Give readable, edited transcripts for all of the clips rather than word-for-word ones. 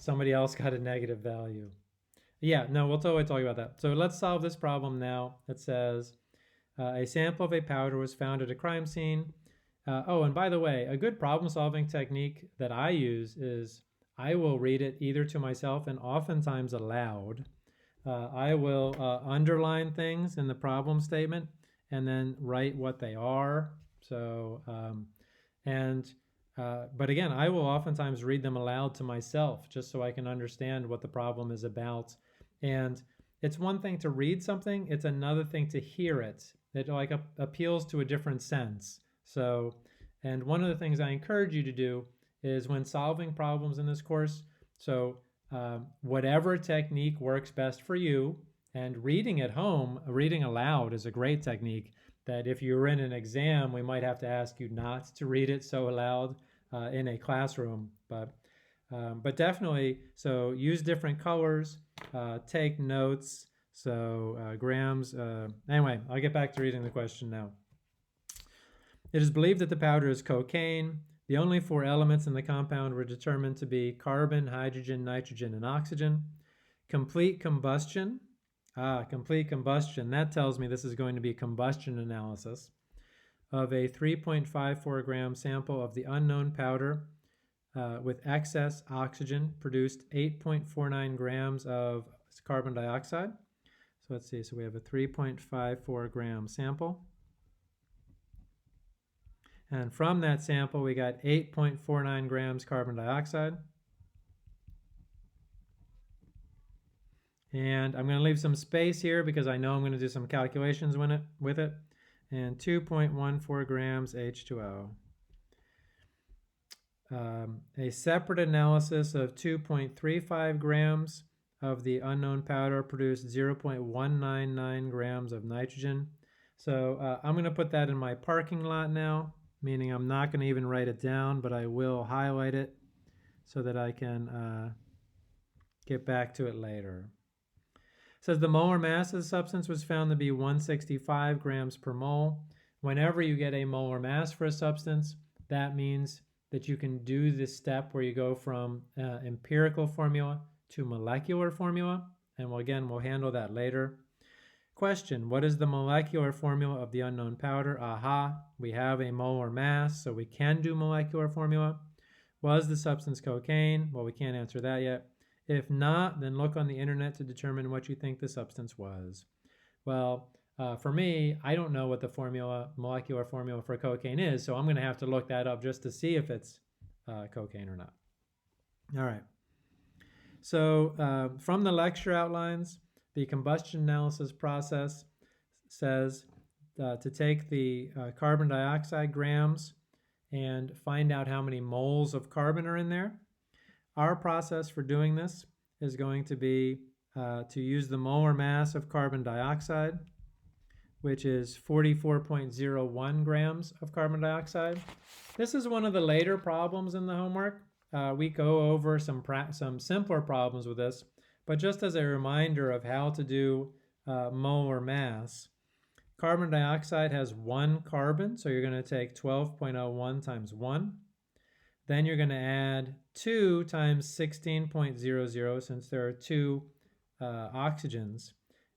somebody else got a negative value. Yeah, no, we'll totally talk about that. So let's solve this problem now. It says a sample of a powder was found at a crime scene. Oh, and by the way, a good problem solving technique that I use is I will read it either to myself and oftentimes aloud. I will underline things in the problem statement and then write what they are. So, but again, I will oftentimes read them aloud to myself just so I can understand what the problem is about. And it's one thing to read something, it's another thing to hear it. It like appeals to a different sense. So, and one of the things I encourage you to do is when solving problems in this course, so whatever technique works best for you, and reading at home, reading aloud is a great technique that if you're in an exam, we might have to ask you not to read it so aloud in a classroom. But definitely, so use different colors, take notes. So grams, anyway, I'll get back to reading the question now. It is believed that the powder is cocaine. The only 4 elements in the compound were determined to be carbon, hydrogen, nitrogen, and oxygen. Complete combustion. Complete combustion. That tells me this is going to be combustion analysis of a 3.54 gram sample of the unknown powder with excess oxygen produced 8.49 grams of carbon dioxide. So let's see, so we have a 3.54 gram sample. And from that sample, we got 8.49 grams carbon dioxide. And I'm going to leave some space here because I know I'm going to do some calculations with it. And 2.14 grams H2O. A separate analysis of 2.35 grams of the unknown powder produced 0.199 grams of nitrogen. So I'm going to put that in my parking lot now, meaning I'm not going to even write it down, but I will highlight it so that I can get back to it later. It says the molar mass of the substance was found to be 165 grams per mole. Whenever you get a molar mass for a substance, that means that you can do this step where you go from empirical formula to molecular formula. And we'll handle that later. Question, what is the molecular formula of the unknown powder? Aha, we have a molar mass, so we can do molecular formula. Was the substance cocaine? Well, we can't answer that yet. If not, then look on the internet to determine what you think the substance was. Well, for me, I don't know what the molecular formula for cocaine is, so I'm going to have to look that up just to see if it's cocaine or not. All right. So from the lecture outlines, the combustion analysis process says to take the carbon dioxide grams and find out how many moles of carbon are in there. Our process for doing this is going to be to use the molar mass of carbon dioxide, which is 44.01 grams of carbon dioxide. This is one of the later problems in the homework. We go over some simpler problems with this, but just as a reminder of how to do molar mass, carbon dioxide has 1 carbon, so you're going to take 12.01 times 1. Then you're going to add 2 times 16.00 since there are 2 oxygens.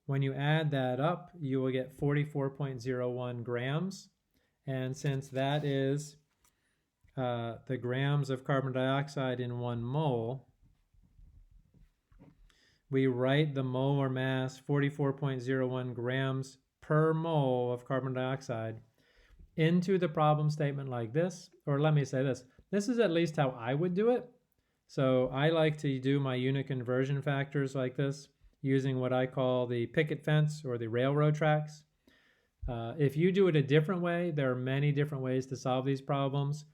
When you add that up, you will get 44.01 grams. And since that is the grams of carbon dioxide in 1 mole, we write the molar mass 44.01 grams per mole of carbon dioxide into the problem statement like this. Or let me say this. This is at least how I would do it. So I like to do my unit conversion factors like this using what I call the picket fence or the railroad tracks. If you do it a different way, there are many different ways to solve these problems.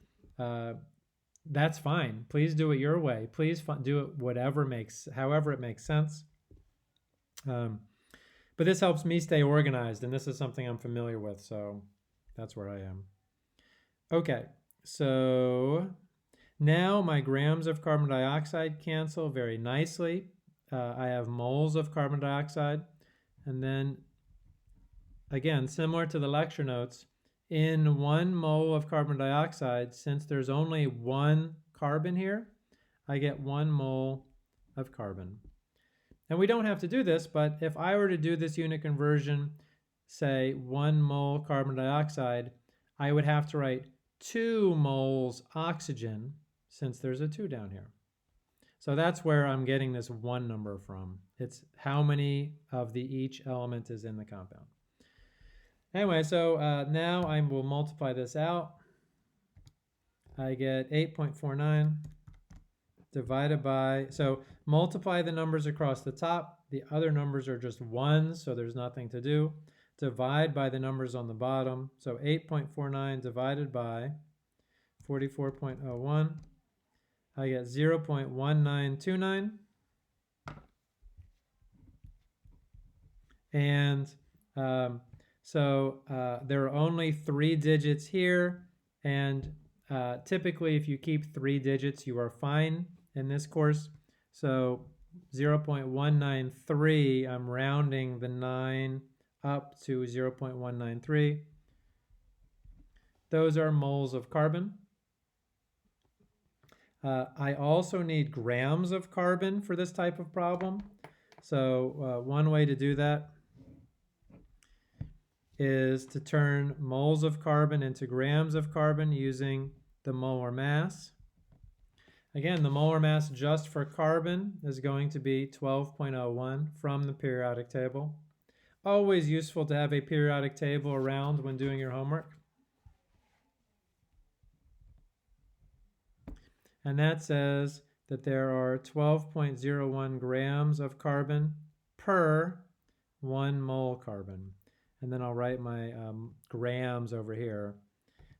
That's fine. Please do it your way. Please do it however it makes sense. But this helps me stay organized, and this is something I'm familiar with, so that's where I am. Okay, so now my grams of carbon dioxide cancel very nicely. I have moles of carbon dioxide, and then again, similar to the lecture notes, in 1 mole of carbon dioxide, since there's only 1 carbon here, I get 1 mole of carbon. And we don't have to do this, but if I were to do this unit conversion, say 1 mole carbon dioxide, I would have to write 2 moles oxygen, since there's a 2 down here. So that's where I'm getting this 1 number from. It's how many of each element is in the compound. Anyway, so now I will multiply this out. I get 8.49 divided by, so multiply the numbers across the top. The other numbers are just ones, so there's nothing to do. Divide by the numbers on the bottom. So 8.49 divided by 44.01. I get 0.1929. And there are only 3 digits here. And typically, if you keep 3 digits, you are fine in this course. So 0.193, I'm rounding the 9 up to 0.193. Those are moles of carbon. I also need grams of carbon for this type of problem. So one way to do that is to turn moles of carbon into grams of carbon using the molar mass. Again, the molar mass just for carbon is going to be 12.01 from the periodic table. Always useful to have a periodic table around when doing your homework. And that says that there are 12.01 grams of carbon per 1 mole carbon. And then I'll write my grams over here.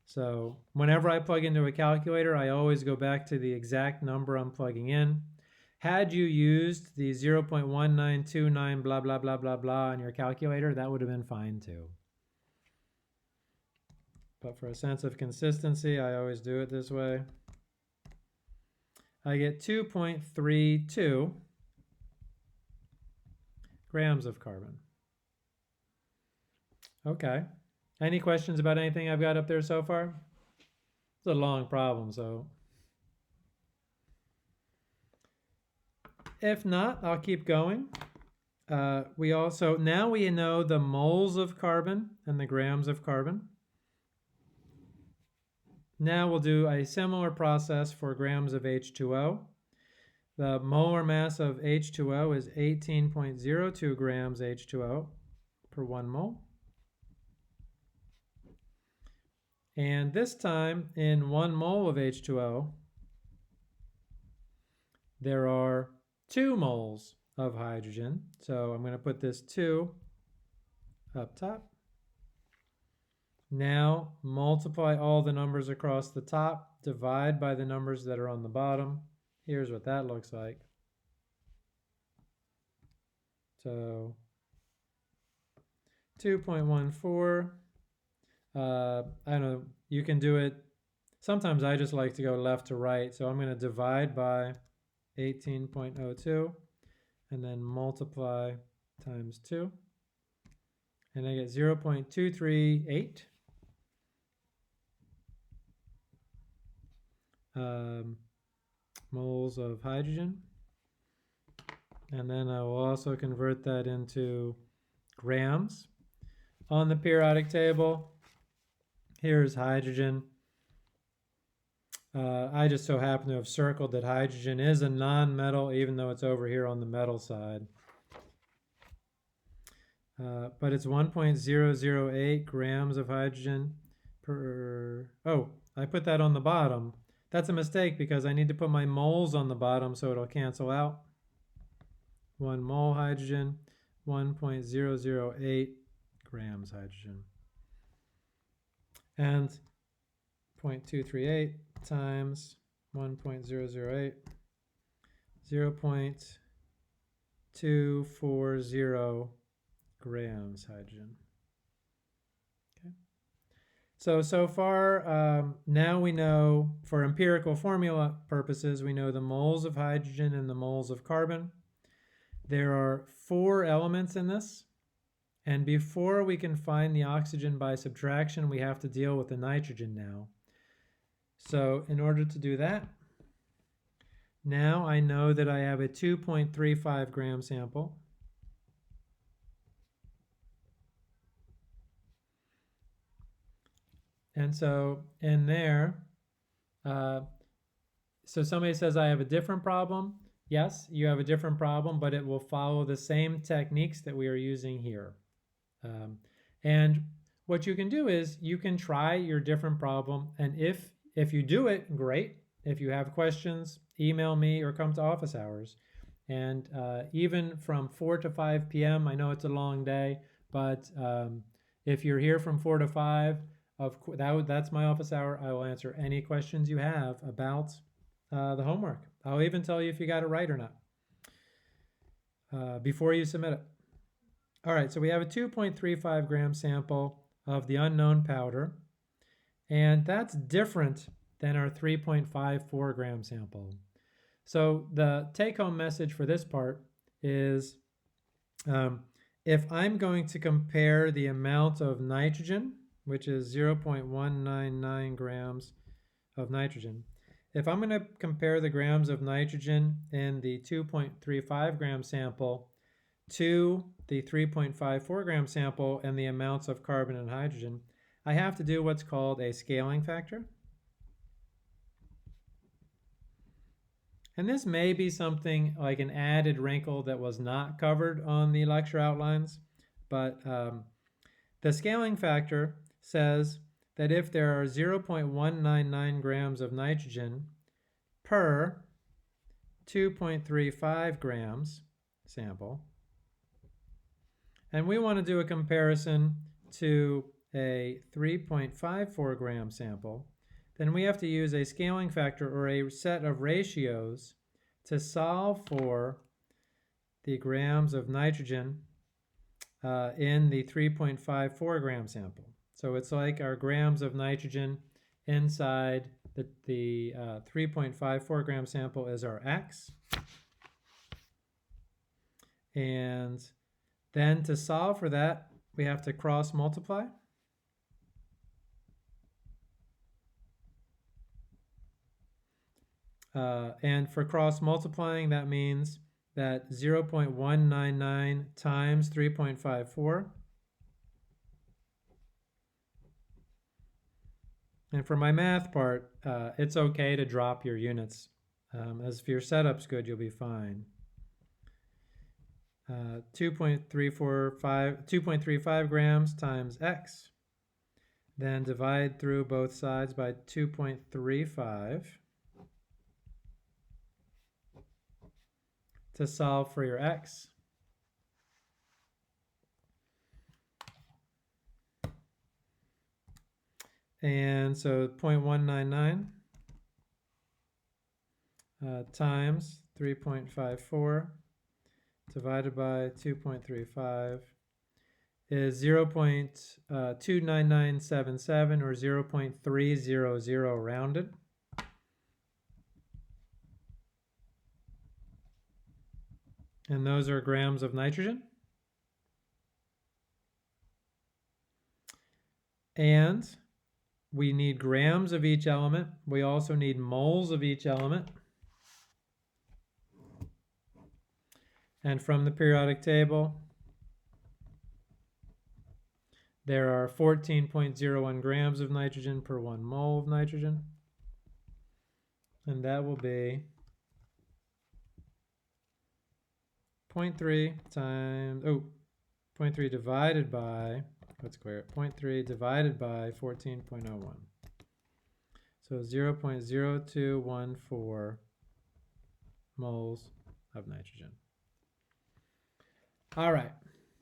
So whenever I plug into a calculator, I always go back to the exact number I'm plugging in. Had you used the 0.1929 blah, blah, blah, blah, blah on your calculator, that would have been fine too. But for a sense of consistency, I always do it this way. I get 2.32 grams of carbon. Okay. Any questions about anything I've got up there so far? It's a long problem, so. If not, I'll keep going. Now we know the moles of carbon and the grams of carbon. Now we'll do a similar process for grams of H2O. The molar mass of H2O is 18.02 grams H2O per 1 mole. And this time, in 1 mole of H2O, there are 2 moles of hydrogen. So I'm going to put this 2 up top. Now multiply all the numbers across the top, divide by the numbers that are on the bottom. Here's what that looks like. So 2.14. I don't know, you can do it. Sometimes I just like to go left to right. So I'm going to divide by 18.02 and then multiply times 2. And I get 0.238 moles of hydrogen. And then I will also convert that into grams. On the periodic table, here's hydrogen. I just so happen to have circled that hydrogen is a non-metal, even though it's over here on the metal side. But it's 1.008 grams of hydrogen per... Oh, I put that on the bottom. That's a mistake because I need to put my moles on the bottom so it'll cancel out. 1 mole hydrogen, 1.008 grams hydrogen. And 0.238 times 1.008, 0.240 grams hydrogen. Okay. So far, now we know, for empirical formula purposes, we know the moles of hydrogen and the moles of carbon. There are 4 elements in this. And before we can find the oxygen by subtraction, we have to deal with the nitrogen now. So in order to do that, Now I know that I have a 2.35 gram sample. And so in there, so somebody says I have a different problem. Yes, you have a different problem, but it will follow the same techniques that we are using here. And what you can do is you can try your different problem, and if you do it, great. If you have questions, email me or come to office hours. And even from 4 to 5 p.m., I know it's a long day, but if you're here from 4 to 5, that's my office hour. I will answer any questions you have about the homework. I'll even tell you if you got it right or not before you submit it. All right, so we have a 2.35 gram sample of the unknown powder, and that's different than our 3.54 gram sample. So the take-home message for this part is if I'm going to compare the amount of nitrogen, which is 0.199 grams of nitrogen, if I'm going to compare the grams of nitrogen in the 2.35 gram sample to the 3.54 gram sample and the amounts of carbon and hydrogen, I have to do what's called a scaling factor. And this may be something like an added wrinkle that was not covered on the lecture outlines, but the scaling factor says that if there are 0.199 grams of nitrogen per 2.35 grams sample, and we want to do a comparison to a 3.54 gram sample, then we have to use a scaling factor or a set of ratios to solve for the grams of nitrogen in the 3.54 gram sample. So it's like our grams of nitrogen inside the 3.54 gram sample is our X. And then to solve for that, we have to cross multiply. And for cross multiplying, that means that 0.199 times 3.54. And for my math part, it's okay to drop your units. As if your setup's good, you'll be fine. 2.35 grams times X. Then divide through both sides by 2.35 to solve for your X. And so 0.199 times 3.54 divided by 2.35 is 0.29977 or 0.300 rounded. And those are grams of nitrogen. And we need grams of each element. We also need moles of each element. And from the periodic table, there are 14.01 grams of nitrogen per 1 mole of nitrogen. And that will be 0.3 times, 0.3 divided by, let's square it, 0.3 divided by 14.01. So 0.0214 moles of nitrogen. All right,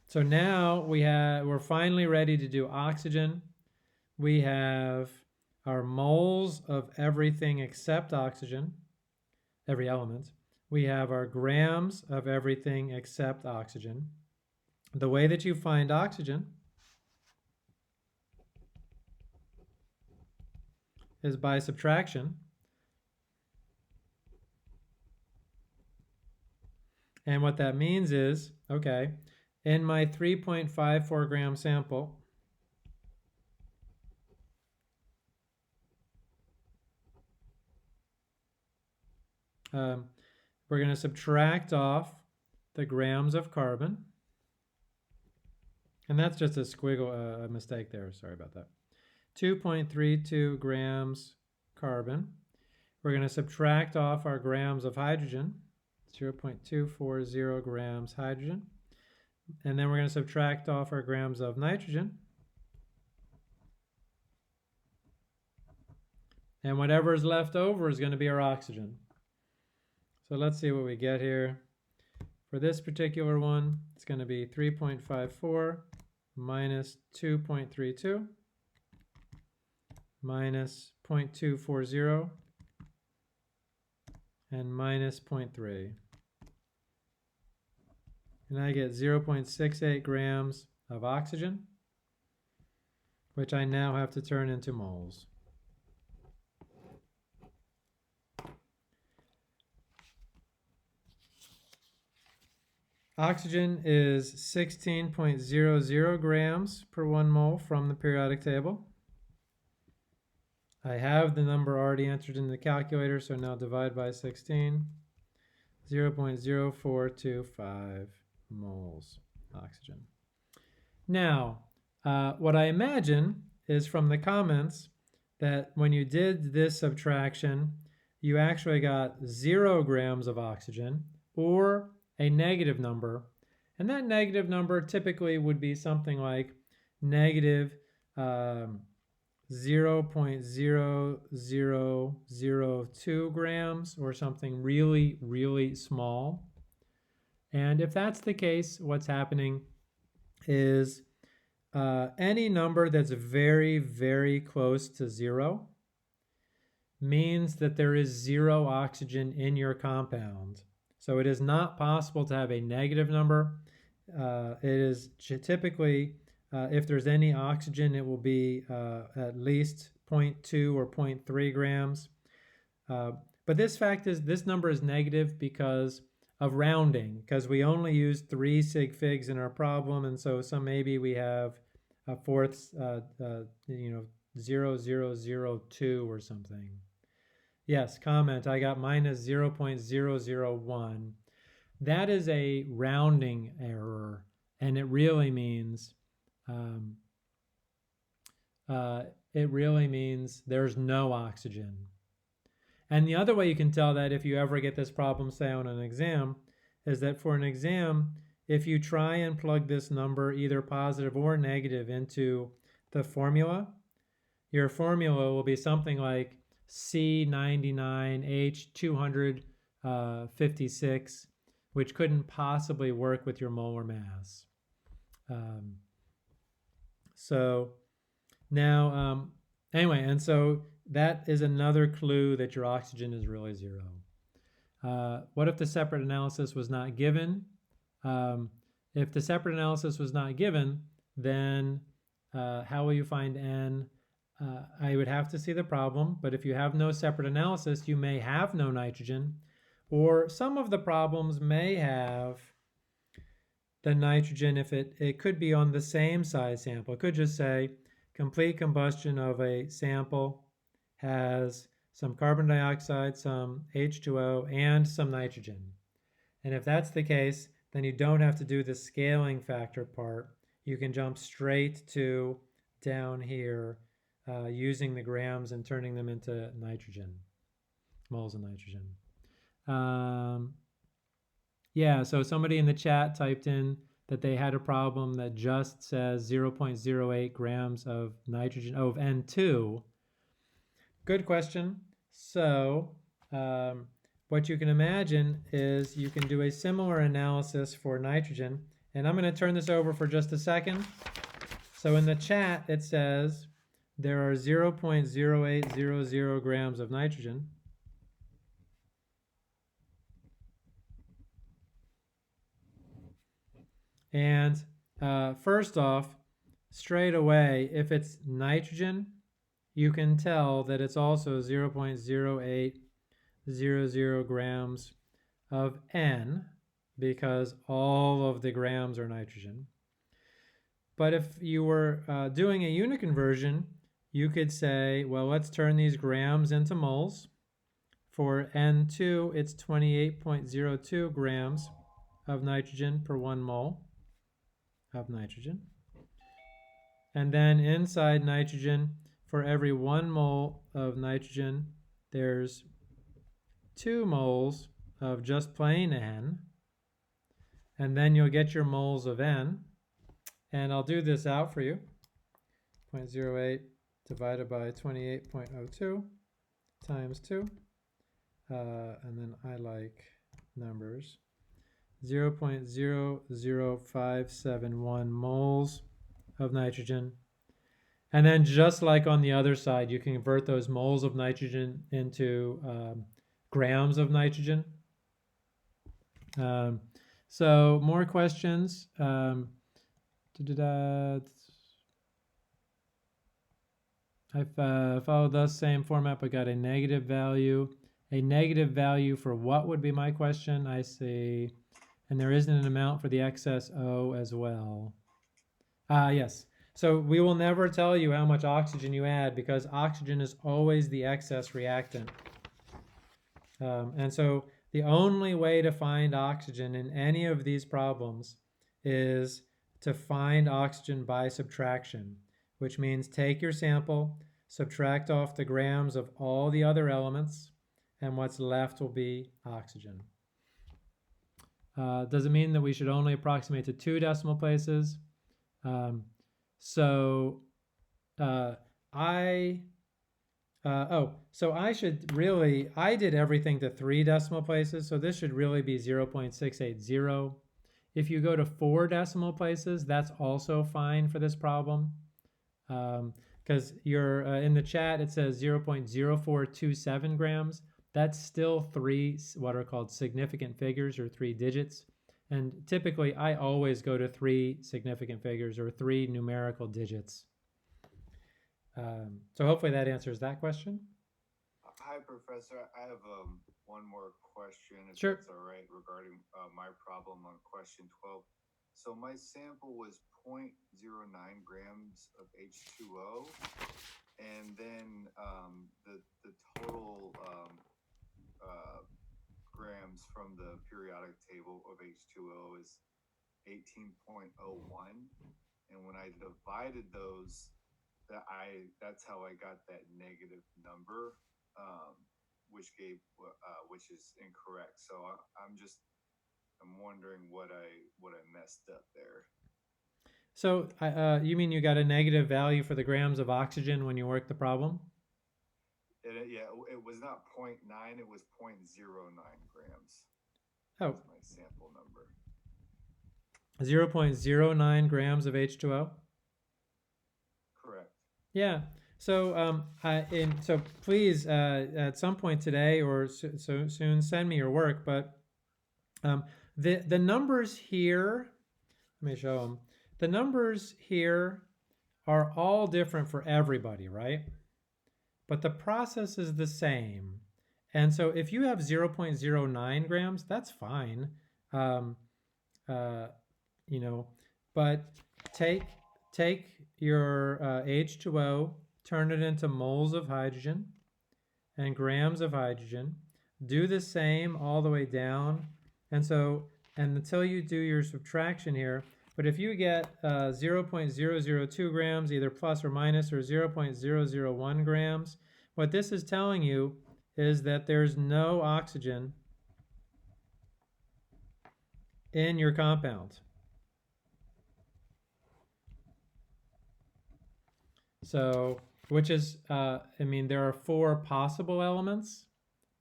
so now we're finally ready to do oxygen. We have our moles of everything except oxygen, every element. We have our grams of everything except oxygen. The way that you find oxygen is by subtraction. And what that means is, okay, in my 3.54 gram sample, we're going to subtract off the grams of carbon. And that's just a squiggle, a mistake there. Sorry about that. 2.32 grams carbon. We're going to subtract off our grams of hydrogen, 0.240 grams hydrogen. And then we're going to subtract off our grams of nitrogen. And whatever is left over is going to be our oxygen. So let's see what we get here. For this particular one, it's going to be 3.54 minus 2.32 minus 0.240 and minus 0.3. And I get 0.68 grams of oxygen, which I now have to turn into moles. Oxygen is 16.00 grams per 1 mole from the periodic table. I have the number already entered in the calculator, so now divide by 16. 0.0425 moles oxygen. Now, what I imagine is from the comments that when you did this subtraction, you actually got 0 grams of oxygen or a negative number, and that negative number typically would be something like negative 0.0002 grams or something really, really small. And if that's the case, what's happening is any number that's very, very close to 0 means that there is 0 oxygen in your compound. So it is not possible to have a negative number. It is typically, if there's any oxygen, it will be at least 0.2 or 0.3 grams. But this number is negative because of rounding, because we only use 3 sig figs in our problem, and so maybe we have a fourth, 0.0002 or something. Yes, comment, I got minus 0.001. That is a rounding error, and it really means there's no oxygen. And the other way you can tell that if you ever get this problem, say on an exam, is that for an exam, if you try and plug this number, either positive or negative, into the formula, your formula will be something like C99H256, which couldn't possibly work with your molar mass. So now, anyway, and so that is another clue that your oxygen is really 0. What if the separate analysis was not given? If the separate analysis was not given, then how will you find N? I would have to see the problem, but if you have no separate analysis, you may have no nitrogen, or some of the problems may have the nitrogen if it could be on the same size sample. It could just say complete combustion of a sample has some carbon dioxide, some H2O, and some nitrogen. And if that's the case, then you don't have to do the scaling factor part. You can jump straight to down here using the grams and turning them into nitrogen, moles of nitrogen. Yeah, so somebody in the chat typed in that they had a problem that just says 0.08 grams of nitrogen, of N2. Good question. So what you can imagine is you can do a similar analysis for nitrogen. And I'm going to turn this over for just a second. So in the chat, it says there are 0.0800 grams of nitrogen. And first off, straight away, if it's nitrogen, you can tell that it's also 0.0800 grams of N, because all of the grams are nitrogen. But if you were doing a unit conversion, you could say, well, let's turn these grams into moles for N2, it's 28.02 grams of nitrogen per 1 mole of nitrogen. And then inside nitrogen, for every 1 mole of nitrogen, there's 2 moles of just plain N. And then you'll get your moles of N. And I'll do this out for you. 0.08 divided by 28.02 times 2. And then I like numbers. 0.00571 moles of nitrogen. And then just like on the other side, you can convert those moles of nitrogen into grams of nitrogen. So more questions. I've followed the same format but got a negative value. A negative value for what would be my question? I see. And there isn't an amount for the excess O as well. Yes. So we will never tell you how much oxygen you add because oxygen is always the excess reactant. And so the only way to find oxygen in any of these problems is to find oxygen by subtraction, which means take your sample, subtract off the grams of all the other elements, and what's left will be oxygen. Does it mean that we should only approximate to 2 decimal places? So I should really, I did everything to 3 decimal places, so this should really be 0.680. If you go to 4 decimal places, that's also fine for this problem. Because you're in the chat, it says 0.0427 grams. That's still 3 what are called significant figures or 3 digits. And typically, I always go to 3 significant figures or 3 numerical digits. So hopefully that answers that question. Hi, Professor. I have one more question, if Sure. that's all right, regarding my problem on question 12. So my sample was 0.09 grams of H2O, and then the total grams from the periodic table of H2O is 18.01, and when I divided those, that's how I got that negative number, which is incorrect. So I'm wondering what I messed up there. So you mean you got a negative value for the grams of oxygen when you worked the problem? It was not 0.9, it was 0.09 grams. Oh. That's my sample number. 0.09 grams of H2O? Correct. Yeah. So so please at some point today or so soon send me your work. But the numbers here, let me show them. The numbers here are all different for everybody, right? But the process is the same. And so if you have 0.09 grams, that's fine. But take your H2O, turn it into moles of hydrogen and grams of hydrogen. Do the same all the way down. And until you do your subtraction here, but if you get 0.002 grams, either plus or minus, or 0.001 grams, what this is telling you is that there's no oxygen in your compound. So, which is, there are 4 possible elements,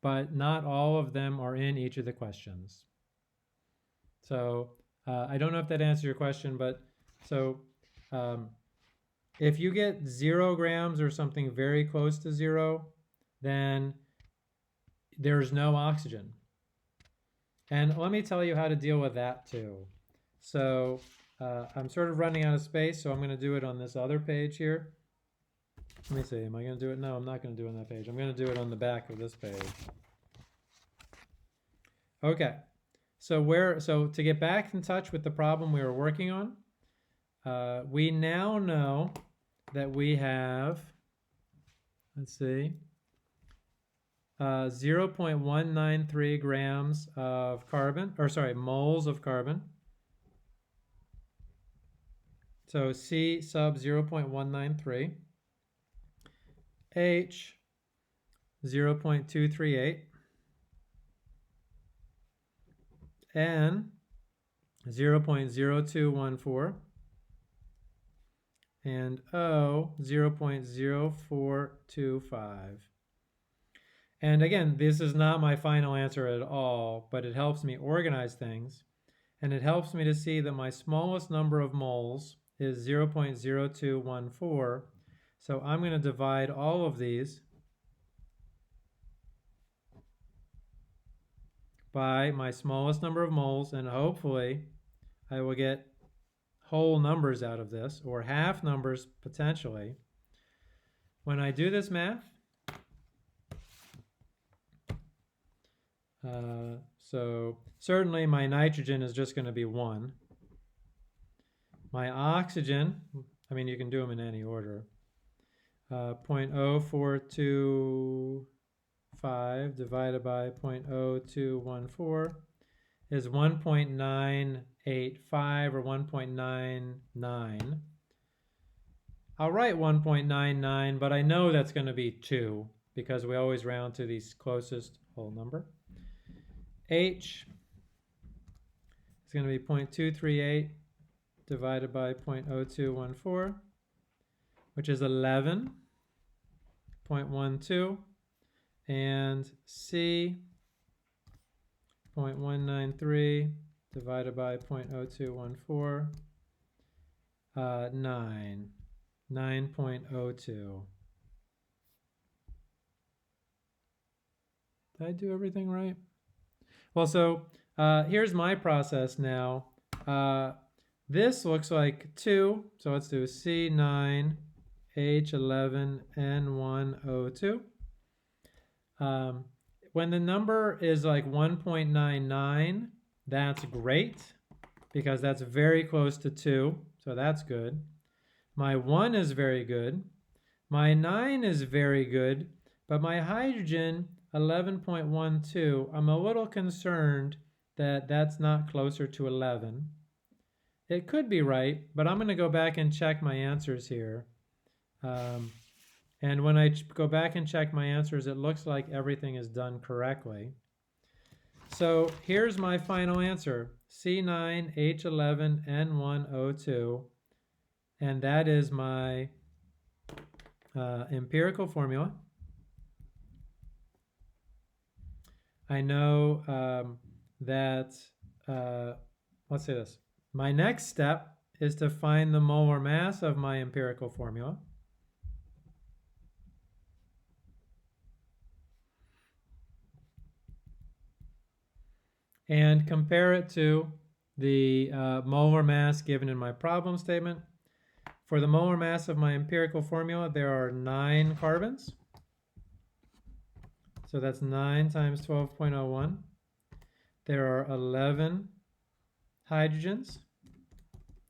but not all of them are in each of the questions. So, I don't know if that answers your question, but so if you get 0 grams or something very close to 0, then there's no oxygen. And let me tell you how to deal with that too. So I'm sort of running out of space, so I'm going to do it on this other page here. Let me see, am I going to do it? No, I'm not going to do it on that page. I'm going to do it on the back of this page. Okay. So to get back in touch with the problem we were working on, we now know that we have, let's see, 0.193 grams of carbon, or sorry, moles of carbon. So C sub 0.193, H 0.238, N 0.0214, and O 0.0425. And again, this is not my final answer at all, but it helps me organize things, and it helps me to see that my smallest number of moles is 0.0214. So I'm going to divide all of these by my smallest number of moles, and hopefully I will get whole numbers out of this, or half numbers potentially. When I do this math, so certainly my nitrogen is just going to be 1. My oxygen, I mean, you can do them in any order. 0.0425 divided by 0.0214 is 1.985 or 1.99. I'll write 1.99, but I know that's going to be 2 because we always round to the closest whole number. H is going to be 0.238 divided by 0.0214, which is 11.12, and C 0.193 divided by 0.0214, 9.02. Did I do everything right? Well, so here's my process now. This looks like 2, so let's do C9, H11, N1O2. When the number is like 1.99, that's great because that's very close to 2, so that's good. My 1 is very good. My 9 is very good, but my hydrogen, 11.12, I'm a little concerned that that's not closer to 11. It could be right, but I'm going to go back and check my answers here. And when I go back and check my answers, it looks like everything is done correctly. So here's my final answer, C9, H11, N1O2, and that is my empirical formula. I know that, let's say this. My next step is to find the molar mass of my empirical formula. And compare it to the molar mass given in my problem statement. For the molar mass of my empirical formula, there are 9 carbons. So that's 9 times 12.01. There are 11 hydrogens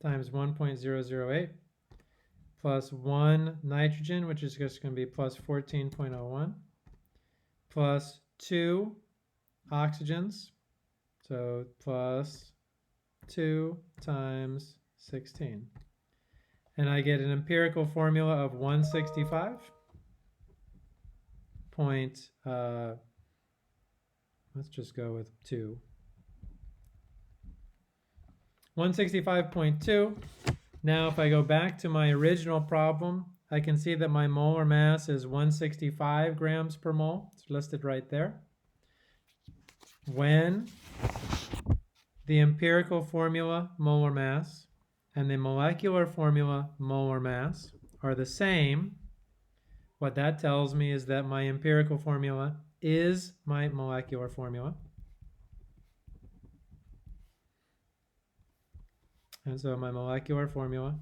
times 1.008 plus 1 nitrogen, which is just going to be plus 14.01, plus 2 oxygens, so plus 2 times 16. And I get an empirical formula of 165. Let's just go with 2. 165.2. Now if I go back to my original problem, I can see that my molar mass is 165 grams per mole. It's listed right there. When the empirical formula molar mass and the molecular formula molar mass are the same, what that tells me is that my empirical formula is my molecular formula. And so my molecular formula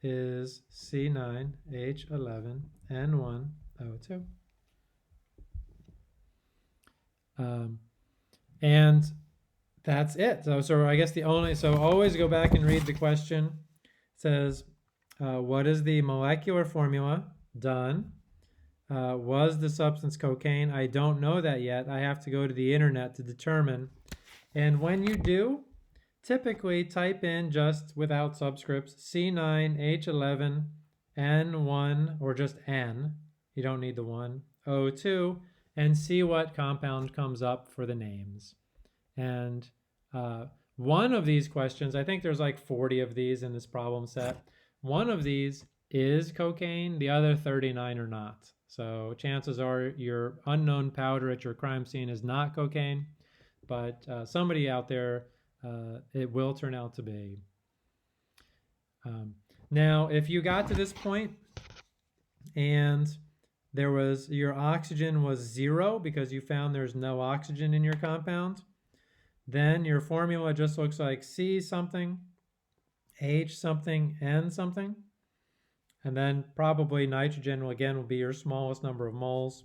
is C9H11N1O2. And that's it. So I guess so always go back and read the question. It says, what is the molecular formula done Was the substance cocaine? I don't know that yet. I have to go to the internet to determine. And when you do, typically type in just without subscripts C9H11 N1 or just N. You don't need the 1. O2 and see what compound comes up for the names. And one of these questions, I think there's like 40 of these in this problem set. One of these is cocaine, the other 39 are not. So chances are your unknown powder at your crime scene is not cocaine, but somebody out there, it will turn out to be. Now, if you got to this point and there was your oxygen was 0 because you found there's no oxygen in your compound, then your formula just looks like C something, H something, N something. And then probably nitrogen will be your smallest number of moles.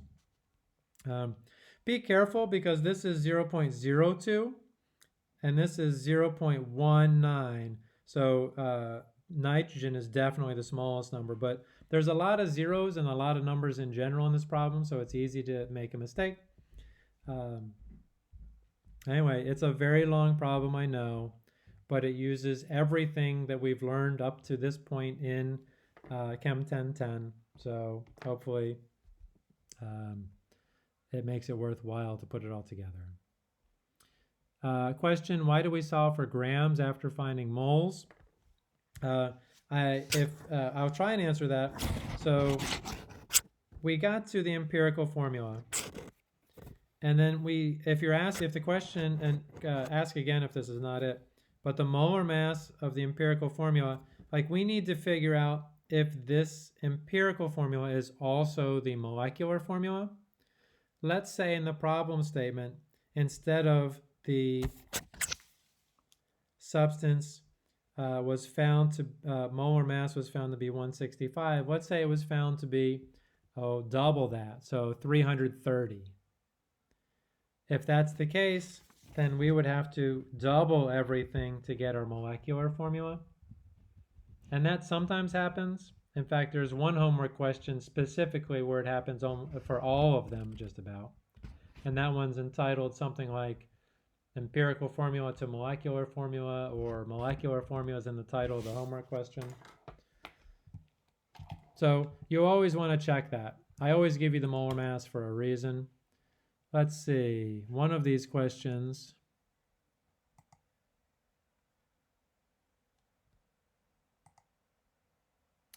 Be careful because this is 0.02 and this is 0.19. So nitrogen is definitely the smallest number, but there's a lot of zeros and a lot of numbers in general in this problem, so it's easy to make a mistake. Anyway, it's a very long problem, I know, but it uses everything that we've learned up to this point in Chem 1010. So hopefully it makes it worthwhile to put it all together. Question, why do we solve for grams after finding moles? I'll try and answer that. So we got to the empirical formula. And then if the question, and ask again if this is not it, but the molar mass of the empirical formula, like we need to figure out if this empirical formula is also the molecular formula. Let's say in the problem statement, instead of the substance was found to, molar mass was found to be 165, let's say it was found to be, double that, so 330. If that's the case, then we would have to double everything to get our molecular formula. And that sometimes happens. In fact, there's one homework question specifically where it happens for all of them just about. And that one's entitled something like empirical formula to molecular formula, or molecular formulas in the title of the homework question. So you always want to check that. I always give you the molar mass for a reason. Let's see, one of these questions.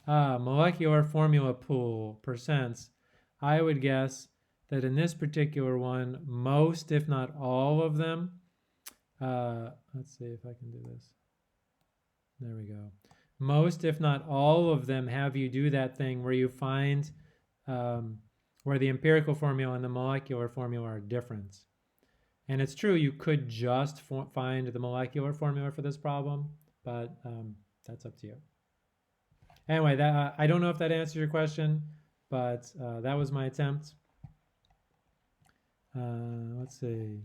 Molecular formula pool, percents. I would guess that in this particular one, most, if not all of them, let's see if I can do this. There we go. Most, if not all of them, have you do that thing where you find where the empirical formula and the molecular formula are different. And it's true, you could just find the molecular formula for this problem, but that's up to you. Anyway, I don't know if that answers your question, but that was my attempt. Let's see.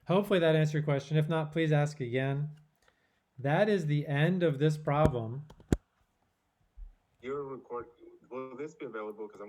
Hopefully that answered your question. If not, please ask again. That is the end of this problem. Your record, will this be available? Because I'm